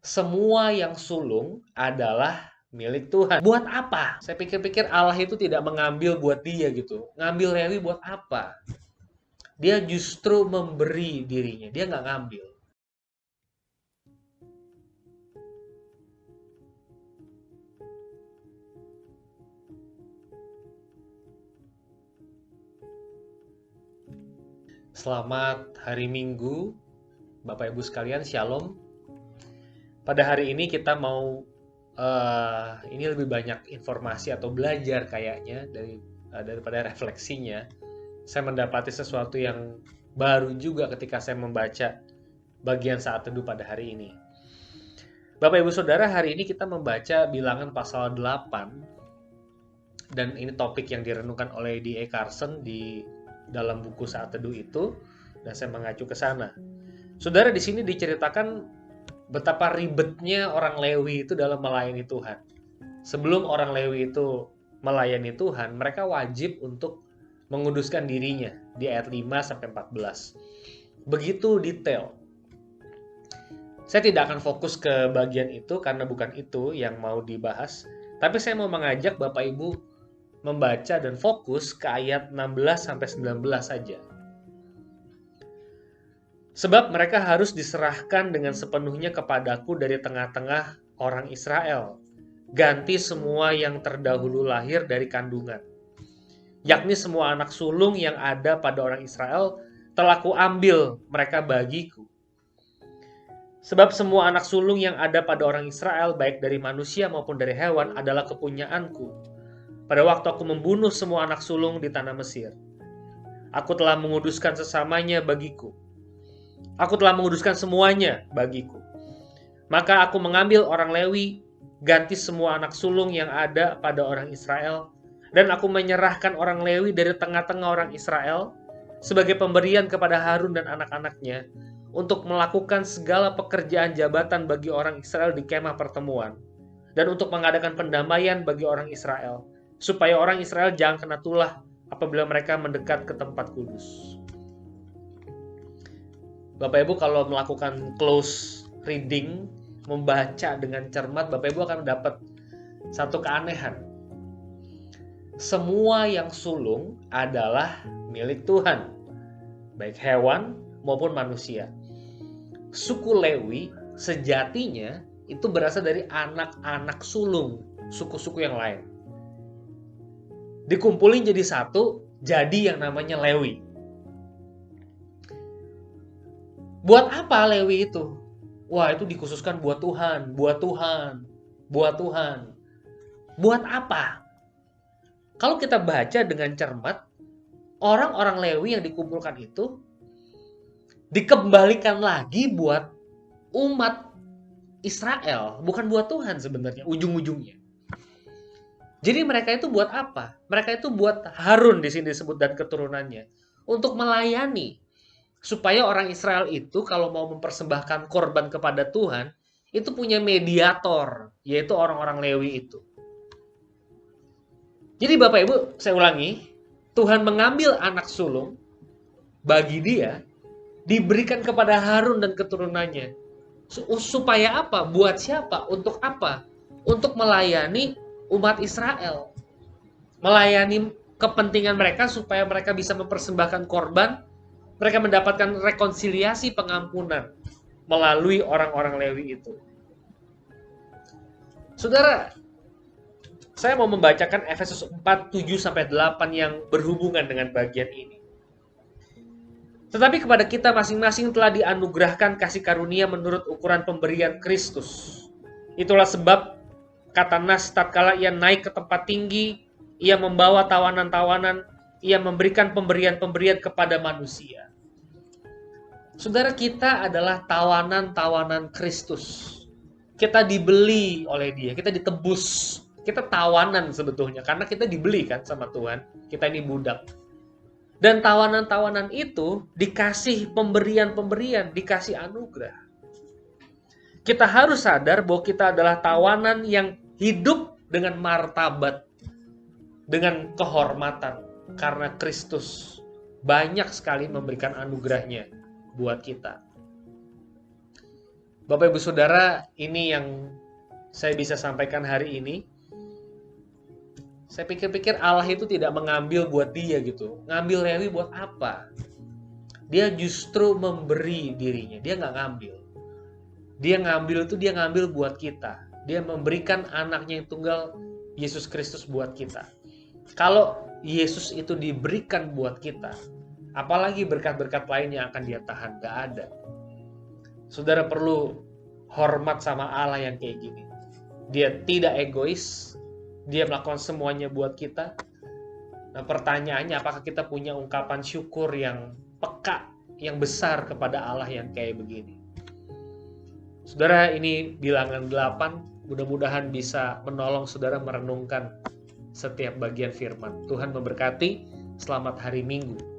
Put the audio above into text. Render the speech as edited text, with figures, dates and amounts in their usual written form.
Semua yang sulung adalah milik Tuhan. Buat apa? Saya pikir-pikir Allah itu tidak mengambil buat dia gitu. Ngambil Lewi buat apa? Dia justru memberi dirinya. Dia nggak ngambil. Selamat hari Minggu, Bapak Ibu sekalian, Shalom. Pada hari ini kita mau ini lebih banyak informasi atau belajar kayaknya daripada refleksinya. Saya mendapati sesuatu yang baru juga ketika saya membaca bagian saat teduh pada hari ini. Bapak Ibu Saudara, hari ini kita membaca Bilangan pasal 8 dan ini topik yang direnungkan oleh D.A. Carson di dalam buku saat teduh itu dan saya mengacu ke sana. Saudara, di sini diceritakan betapa ribetnya orang Lewi itu dalam melayani Tuhan. Sebelum orang Lewi itu melayani Tuhan, mereka wajib untuk menguduskan dirinya di ayat 5 sampai 14. Begitu detail. Saya tidak akan fokus ke bagian itu karena bukan itu yang mau dibahas, tapi saya mau mengajak Bapak Ibu membaca dan fokus ke ayat 16 sampai 19 saja. Sebab mereka harus diserahkan dengan sepenuhnya kepadaku dari tengah-tengah orang Israel. Ganti semua yang terdahulu lahir dari kandungan. Yakni semua anak sulung yang ada pada orang Israel telah kuambil mereka bagiku. Sebab semua anak sulung yang ada pada orang Israel, baik dari manusia maupun dari hewan, adalah kepunyaanku. Pada waktu aku membunuh semua anak sulung di tanah Mesir, aku telah menguduskan sesamanya bagiku. Aku telah menguduskan semuanya bagiku. Maka aku mengambil orang Lewi, ganti semua anak sulung yang ada pada orang Israel, dan aku menyerahkan orang Lewi dari tengah-tengah orang Israel sebagai pemberian kepada Harun dan anak-anaknya untuk melakukan segala pekerjaan jabatan bagi orang Israel di kemah pertemuan, dan untuk mengadakan pendamaian bagi orang Israel, supaya orang Israel jangan kena tulah apabila mereka mendekat ke tempat kudus. Bapak Ibu kalau melakukan close reading, membaca dengan cermat, Bapak Ibu akan dapat satu keanehan. Semua yang sulung adalah milik Tuhan, baik hewan maupun manusia. Suku Lewi sejatinya itu berasal dari anak-anak sulung suku-suku yang lain. Dikumpulin jadi satu, jadi yang namanya Lewi. Buat apa Lewi itu? Wah, itu dikhususkan buat Tuhan, buat Tuhan, buat Tuhan. Buat apa? Kalau kita baca dengan cermat, orang-orang Lewi yang dikumpulkan itu dikembalikan lagi buat umat Israel, bukan buat Tuhan sebenarnya, ujung-ujungnya. Jadi mereka itu buat apa? Mereka itu buat Harun di sini disebut dan keturunannya untuk melayani. Supaya orang Israel itu kalau mau mempersembahkan korban kepada Tuhan, itu punya mediator, yaitu orang-orang Lewi itu. Jadi Bapak Ibu, saya ulangi, Tuhan mengambil anak sulung bagi dia, diberikan kepada Harun dan keturunannya. Supaya apa? Buat siapa? Untuk apa? Untuk melayani umat Israel. Melayani kepentingan mereka supaya mereka bisa mempersembahkan korban, mereka mendapatkan rekonsiliasi pengampunan melalui orang-orang Lewi itu. Saudara, saya mau membacakan Efesus 4, 7 sampai 8 yang berhubungan dengan bagian ini. Tetapi kepada kita masing-masing telah dianugerahkan kasih karunia menurut ukuran pemberian Kristus. Itulah sebab kata Nas, tatkala ia naik ke tempat tinggi, ia membawa tawanan-tawanan, ia memberikan pemberian-pemberian kepada manusia. Saudara, kita adalah tawanan-tawanan Kristus. Kita dibeli oleh dia, kita ditebus. Kita tawanan sebetulnya, karena kita dibeli kan sama Tuhan. Kita ini budak. Dan tawanan-tawanan itu dikasih pemberian-pemberian, dikasih anugerah. Kita harus sadar bahwa kita adalah tawanan yang hidup dengan martabat, dengan kehormatan. Karena Kristus banyak sekali memberikan anugerahnya buat kita. Bapak Ibu Saudara, ini yang saya bisa sampaikan hari ini. Saya pikir-pikir Allah itu tidak mengambil buat dia gitu. Ngambil Lewi buat apa? Dia justru memberi dirinya. Dia nggak ngambil. Dia ngambil buat kita. Dia memberikan anaknya yang tunggal, Yesus Kristus, buat kita. Kalau Yesus itu diberikan buat kita, apalagi berkat-berkat lain yang akan dia tahan? Gak ada. Saudara perlu hormat sama Allah yang kayak gini. Dia tidak egois, dia melakukan semuanya buat kita. Nah, pertanyaannya, apakah kita punya ungkapan syukur yang peka, yang besar kepada Allah yang kayak begini? Saudara, ini bilangan 8, mudah-mudahan bisa menolong saudara merenungkan setiap bagian firman. Tuhan memberkati, selamat hari Minggu.